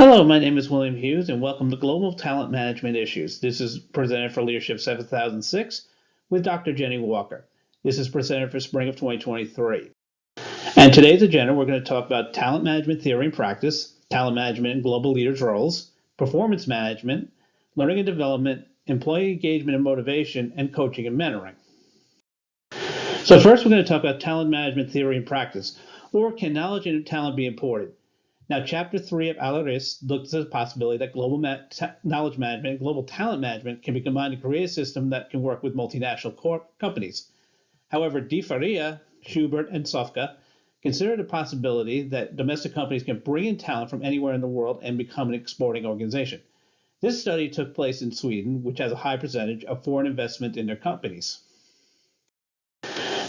Hello, my name is William Hughes, and welcome to Global Talent Management Issues. This is presented for Leadership 7006 with Dr. Jennie Walker. This is presented for spring of 2023. And today's agenda, we're going to talk about talent management theory and practice, talent management and global leaders' roles, performance management, learning and development, employee engagement and motivation, and coaching and mentoring. So first, we're going to talk about talent management theory and practice, or can knowledge and talent be imported? Now, Chapter 3 of LDS looks at the possibility that global knowledge management and global talent management can be combined to create a system that can work with multinational companies. However, Di Faria, Schubert, and Sofka consider the possibility that domestic companies can bring in talent from anywhere in the world and become an exporting organization. This study took place in Sweden, which has a high percentage of foreign investment in their companies.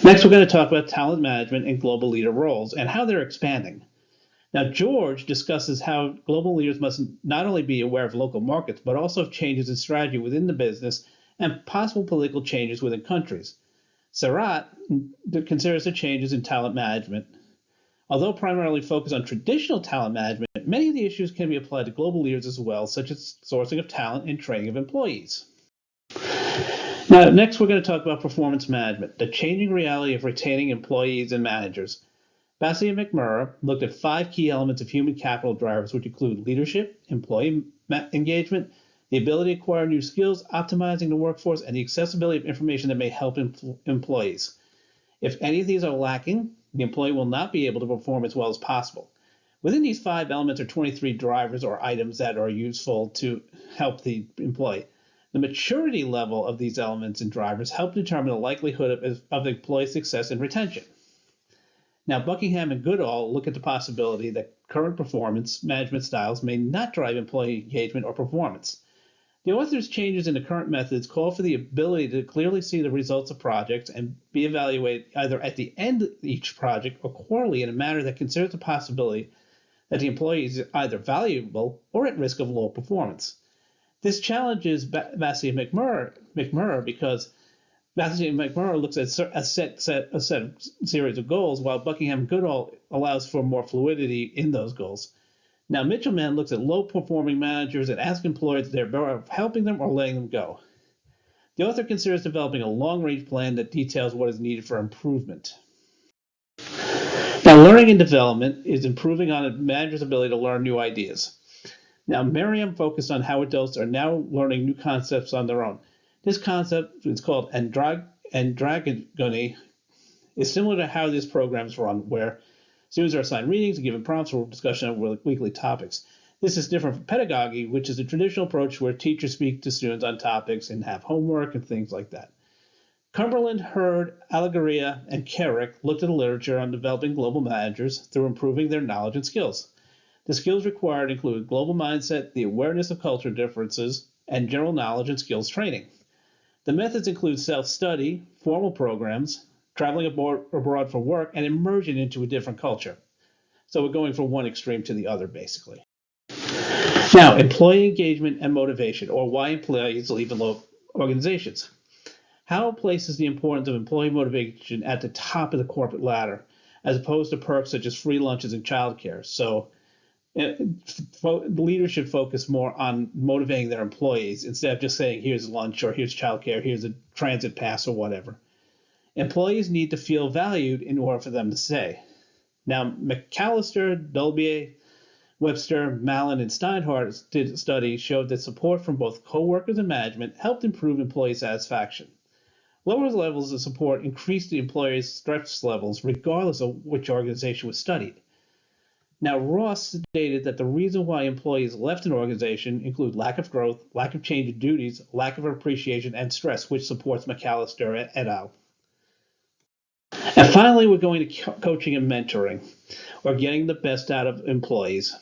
Next, we're going to talk about talent management and global leader roles and how they're expanding. Now, George discusses how global leaders must not only be aware of local markets, but also of changes in strategy within the business and possible political changes within countries. Sarat considers the changes in talent management. Although primarily focused on traditional talent management, many of the issues can be applied to global leaders as well, such as sourcing of talent and training of employees. Now, next we're going to talk about performance management, the changing reality of retaining employees and managers. Bassey and McMurray looked at 5 key elements of human capital drivers, which include leadership, employee engagement, the ability to acquire new skills, optimizing the workforce, and the accessibility of information that may help employees. If any of these are lacking, the employee will not be able to perform as well as possible. Within these 5 elements are 23 drivers or items that are useful to help the employee. The maturity level of these elements and drivers help determine the likelihood of the employee's success and retention. Now, Buckingham and Goodall look at the possibility that current performance management styles may not drive employee engagement or performance. The author's changes in the current methods call for the ability to clearly see the results of projects and be evaluated either at the end of each project or quarterly in a manner that considers the possibility that the employee is either valuable or at risk of low performance. This challenges Bassey and McMurray because Bassey and McMurray looks at a series of goals, while Buckingham and Goodall allows for more fluidity in those goals. Now, Mitchellman looks at low-performing managers and asks employers if they're better off helping them or letting them go. The author considers developing a long-range plan that details what is needed for improvement. Now, learning and development is improving on a manager's ability to learn new ideas. Now, Merriam focused on how adults are now learning new concepts on their own. This concept is called andragony, is similar to how these programs run, where students are assigned readings and given prompts for discussion of weekly topics. This is different from pedagogy, which is a traditional approach where teachers speak to students on topics and have homework and things like that. Cumberland, Hurd, Allegoria, and Carrick looked at the literature on developing global managers through improving their knowledge and skills. The skills required include global mindset, the awareness of cultural differences, and general knowledge and skills training. The methods include self-study, formal programs, traveling abroad for work, and immersion into a different culture. So we're going from one extreme to the other, basically. Now, employee engagement and motivation, or why employees leave organizations. How places the importance of employee motivation at the top of the corporate ladder, as opposed to perks such as free lunches and childcare. So leaders should focus more on motivating their employees instead of just saying, here's lunch or here's childcare, here's a transit pass or whatever. Employees need to feel valued in order for them to stay. Now, McAllister, Dolbier, Webster, Mallon, and Steinhardt did a study showed that support from both coworkers and management helped improve employee satisfaction. Lower levels of support increased the employee's stress levels regardless of which organization was studied. Now, Ross stated that the reason why employees left an organization include lack of growth, lack of change in duties, lack of appreciation, and stress, which supports McAllister et al. And finally, we're going to coaching and mentoring, or getting the best out of employees.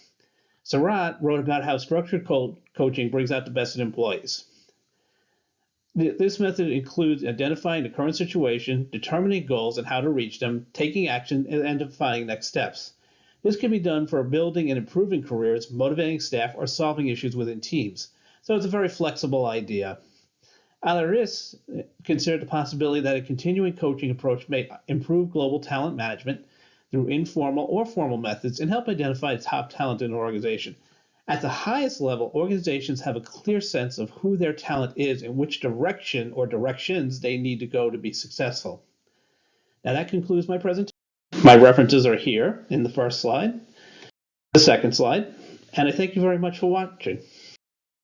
Sarat wrote about how structured coaching brings out the best in employees. This method includes identifying the current situation, determining goals and how to reach them, taking action, and defining next steps. This can be done for building and improving careers, motivating staff, or solving issues within teams. So it's a very flexible idea. Alaris considered the possibility that a continuing coaching approach may improve global talent management through informal or formal methods and help identify top talent in an organization. At the highest level, organizations have a clear sense of who their talent is and which direction or directions they need to go to be successful. Now that concludes my presentation. My references are here in the first slide, the second slide, and I thank you very much for watching.